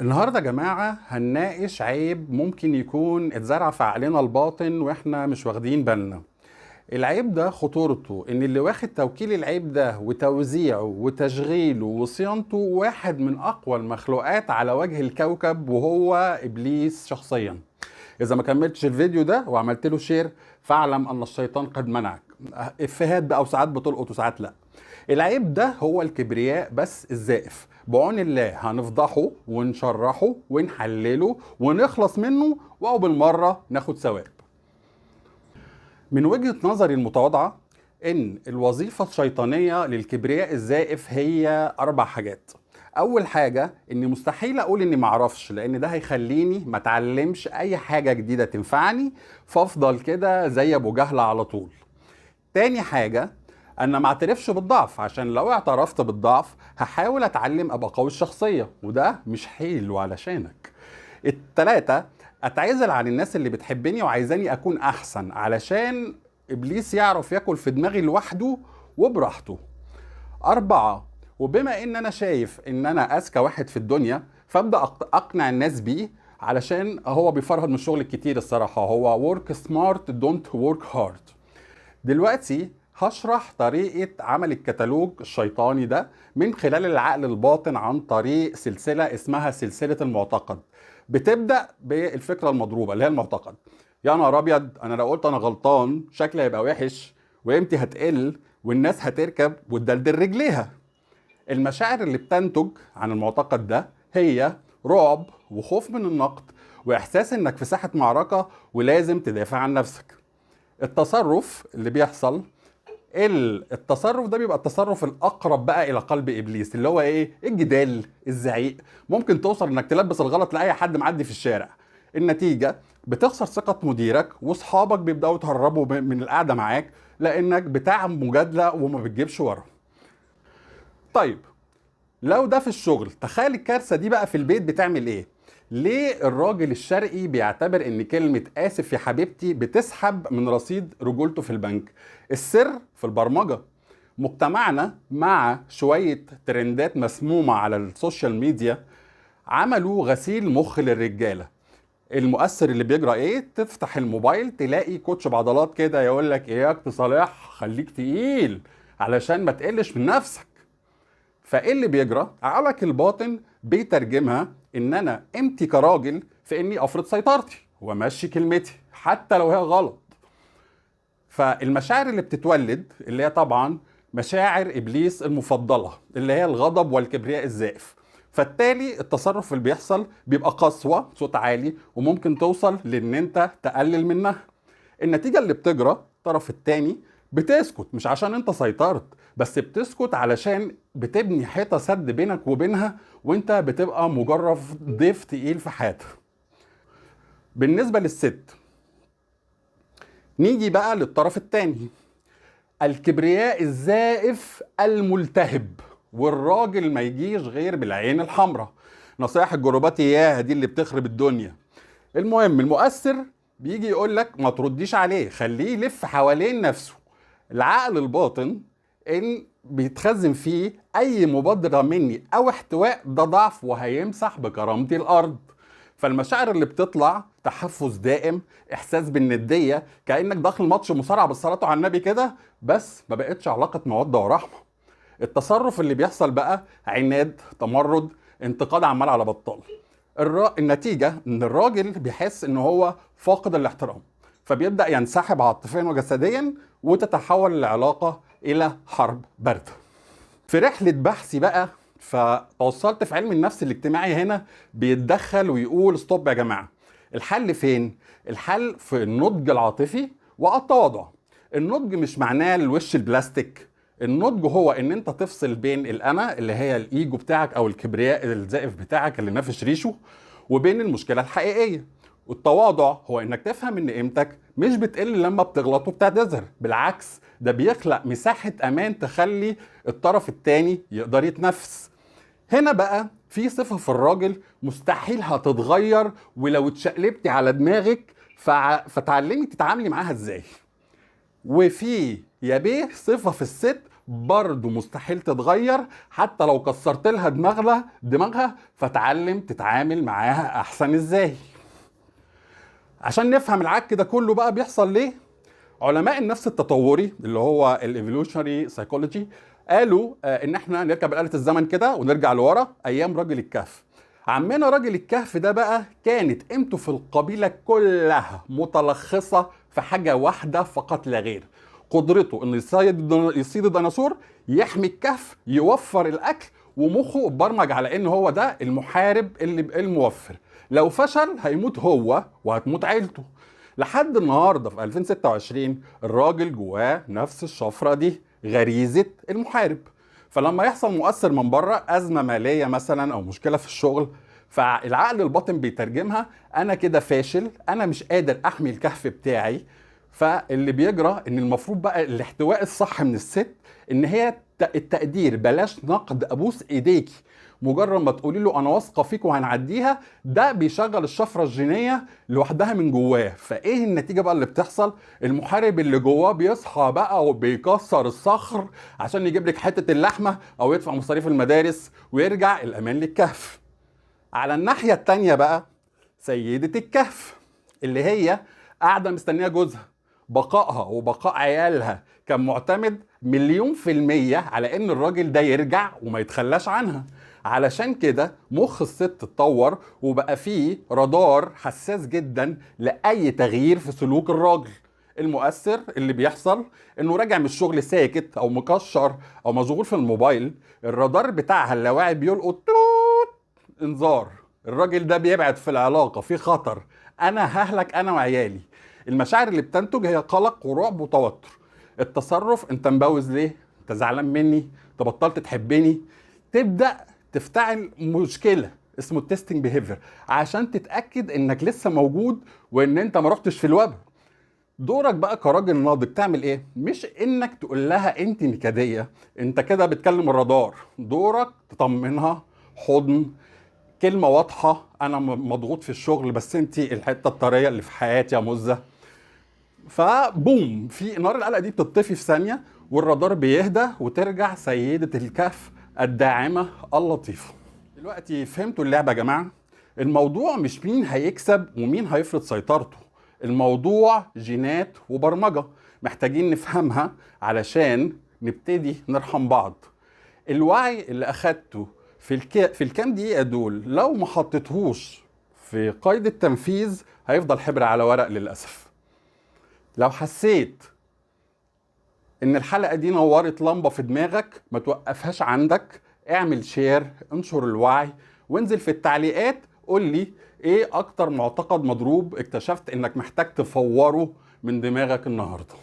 النهاردة يا جماعة هنناقش عيب ممكن يكون اتزرع في عقلنا الباطن واحنا مش واخدين بالنا. العيب ده خطورته ان اللي واخد توكيل العيب ده وتوزيعه وتشغيله وصيانته واحد من اقوى المخلوقات على وجه الكوكب، وهو ابليس شخصيا. اذا ما كملتش الفيديو ده وعملت له شير فاعلم ان الشيطان قد منعك. افيهات بقى وساعات بتلقط وساعات لا. العيب ده هو الكبرياء بس الزائف. بعون الله هنفضحه ونشرحه ونحلله ونخلص منه، وأو بالمرة ناخد ثواب. من وجهة نظري المتواضعة ان الوظيفة الشيطانية للكبرياء الزائف هي 4 حاجات. اول حاجة اني مستحيل اقول اني معرفش، لان ده هيخليني ما اتعلمش اي حاجة جديدة تنفعني، فافضل كده زي ابو جهل على طول. تاني حاجة انا ما اعترفش بالضعف، عشان لو اعترفت بالضعف هحاول اتعلم ابقى قوي الشخصية، وده مش حلو علشانك. التلاتة اتعزل عن الناس اللي بتحبني وعايزاني اكون احسن، علشان ابليس يعرف ياكل في دماغي لوحده وبراحته. 4، وبما ان انا شايف ان انا اذكى واحد في الدنيا فابدا اقنع الناس بيه، علشان هو بيفرهد من الشغل الكتير الصراحة. هو work smart don't work hard. دلوقتي هشرح طريقة عمل الكتالوج الشيطاني ده من خلال العقل الباطن عن طريق سلسلة اسمها سلسلة المعتقد. بتبدأ بالفكرة المضروبة اللي هي المعتقد. يا نهار أبيض، أنا لو قلت أنا غلطان شكلي هيبقى وحش وقيمتي هتقل والناس هتركب وتدلدل رجليها. المشاعر اللي بتنتج عن المعتقد ده هي رعب وخوف من النقد وإحساس إنك في ساحة معركة ولازم تدافع عن نفسك. التصرف اللي بيحصل، التصرف ده بيبقى التصرف الاقرب بقى الى قلب ابليس، اللي هو ايه؟ الجدال، الزعيق. ممكن توصل انك تلبس الغلط لاي حد معدي في الشارع. النتيجه بتخسر ثقه مديرك، واصحابك بيبداوا يتهربوا من القعده معاك لانك بتاع مجادله وما بتجيبش ورا. طيب، لو ده في الشغل، تخيل الكارثة دي بقى في البيت بتعمل ايه؟ ليه الراجل الشرقي بيعتبر ان كلمة آسف يا حبيبتي بتسحب من رصيد رجولته في البنك؟ السر في البرمجة. مجتمعنا مع شوية ترندات مسمومة على السوشيال ميديا عملوا غسيل مخ للرجالة. المؤثر اللي بيجرى ايه؟ تفتح الموبايل تلاقي كوتش بعضلات كده يقول لك اياك تصالح، خليك تقيل علشان ما تقلش من نفسك. فايه اللي بيجرى؟ عقلك الباطن بيترجمها ان انا قيمتي كراجل في اني افرض سيطرتي وامشي كلمتي حتى لو هي غلط. فالمشاعر اللي بتتولد اللي هي طبعا مشاعر ابليس المفضله، اللي هي الغضب والكبرياء الزائف. فالتالي التصرف اللي بيحصل بيبقى قسوه، صوت عالي، وممكن توصل لان انت تقلل منها. النتيجة اللي بتجرى الطرف التاني بتسكت، مش عشان انت سيطرت، بس بتسكت علشان بتبني حيطة سد بينك وبينها، وانت بتبقى مجرد ضيف تقيل في حياتها. بالنسبة للست، نيجي بقى للطرف التاني، الكبرياء الزائف الملتهب، والراجل ما يجيش غير بالعين الحمراء. نصايح الجروبات اياها دي اللي بتخرب الدنيا. المهم المؤثر بيجي يقول لك ما ترديش عليه، خليه يلف حوالين نفسه. العقل الباطن ان بيتخزن فيه اي مبادرة مني او احتواء ده ضعف وهيمسح بكرامتي الارض. فالمشاعر اللي بتطلع تحفز دائم، احساس بالندية، كأنك داخل ماتش مصارعة بالصلاة على النبي كده، بس ما بقتش علاقة مودة ورحمة. التصرف اللي بيحصل بقى عناد، تمرد، انتقاد عمال على بطال. النتيجة ان الراجل بيحس ان هو فاقد الاحترام، فبيبدأ ينسحب عاطفيا وجسديا، وتتحول العلاقة الى حرب باردة. في رحلة بحثي بقى فتوصلت في علم النفس الاجتماعي هنا بيتدخل ويقول ستوب يا جماعة. الحل فين؟ الحل في النضج العاطفي والتواضع. النضج مش معناه الوش البلاستيك. النضج هو ان انت تفصل بين الانا اللي هي الايجو بتاعك او الكبرياء الزائف بتاعك اللي نافش ريشه، وبين المشكلة الحقيقية. والتواضع هو انك تفهم ان قيمتك مش بتقل لما بتغلط وبتعتذر، بالعكس ده بيخلق مساحة امان تخلي الطرف التاني يقدر يتنفس. هنا بقى في صفة في الراجل مستحيل هتتغير ولو اتشقلبتي على دماغك فتعلمي تتعاملي معاها ازاي. وفي يا بيه صفة في الست برضه مستحيل تتغير حتى لو كسرت لها دماغها، فتعلم تتعامل معاها احسن ازاي. عشان نفهم العك ده كله بقى بيحصل ليه، علماء النفس التطوري اللي هو الايفولوشنري سايكولوجي قالوا ان احنا نركب بآلة الزمن كده ونرجع لورا ايام راجل الكهف. عمنا راجل الكهف ده بقى كانت قيمته في القبيلة كلها متلخصة في حاجة واحدة فقط لا غير: قدرته انه يصيد الديناصور، يحمي الكهف، يوفر الاكل، ومخه اتبرمج على ان هو ده المحارب اللي الموفر. لو فشل هيموت هو وهتموت عيلته. لحد النهارده في 2026 الراجل جواه نفس الشفره دي، غريزه المحارب. فلما يحصل مؤثر من بره، ازمه ماليه مثلا او مشكله في الشغل، فالعقل الباطن بيترجمها: انا كده فاشل، انا مش قادر احمي الكهف بتاعي. فاللي بيجرى ان المفروض بقى الاحتواء الصح من الست ان هي التقدير، بلاش نقد ابوس ايديكي، مجرد ما تقولي له انا واثقه فيك وهنعديها، ده بيشغل الشفره الجينيه لوحدها من جواه. فايه النتيجه بقى اللي بتحصل؟ المحارب اللي جواه بيصحى بقى وبيكسر الصخر عشان يجيب لك حته اللحمه او يدفع مصاريف المدارس ويرجع الامان للكهف. على الناحيه التانيه بقى سيده الكهف اللي هي قاعده مستنيه جوزها، بقائها وبقاء عيالها كان معتمد 1,000,000% على ان الراجل ده يرجع وما يتخلاش عنها. علشان كده مخ الست اتطور وبقى فيه رادار حساس جدا لاي تغيير في سلوك الراجل. المؤثر اللي بيحصل انه راجع من الشغل ساكت او مكشر او مشغول في الموبايل، الرادار بتاعها اللاواعي بيلقط توت انذار: الراجل ده بيبعد في العلاقه، في خطر، انا ههلك انا وعيالي. المشاعر اللي بتنتج هي قلق ورعب وتوتر. التصرف: انت مبوز ليه؟ انت زعلان مني؟ انت بطلت تحبني؟ تبدا تفتعل مشكله اسمه التستنج بيهيفير عشان تتاكد انك لسه موجود وان انت ما رحتش في الوبا. دورك بقى كراجل ناضج تعمل ايه؟ مش انك تقول لها انت نكديه، انت كده بتكلم الرادار. دورك تطمنها، حضن، كلمه واضحه: انا مضغوط في الشغل بس انت الحته الطريه اللي في حياتي يا مزه. فبوم، في نار القلق دي بتطفي في ثانيه والرادار بيهدى وترجع سيده الكهف الداعمه اللطيفه. دلوقتي فهمتوا اللعبه يا جماعه؟ الموضوع مش مين هيكسب ومين هيفرض سيطرته، الموضوع جينات وبرمجه محتاجين نفهمها علشان نبتدي نرحم بعض. الوعي اللي اخدته في الكام دقيقه دول لو ما حطيتهوش في قيد التنفيذ هيفضل حبر على ورق للاسف. لو حسيت ان الحلقه دي نورت لمبه في دماغك، ما توقفهاش عندك، اعمل شير، انشر الوعي، وانزل في التعليقات قول لي ايه اكتر معتقد مضروب اكتشفت انك محتاج تفوره من دماغك النهارده.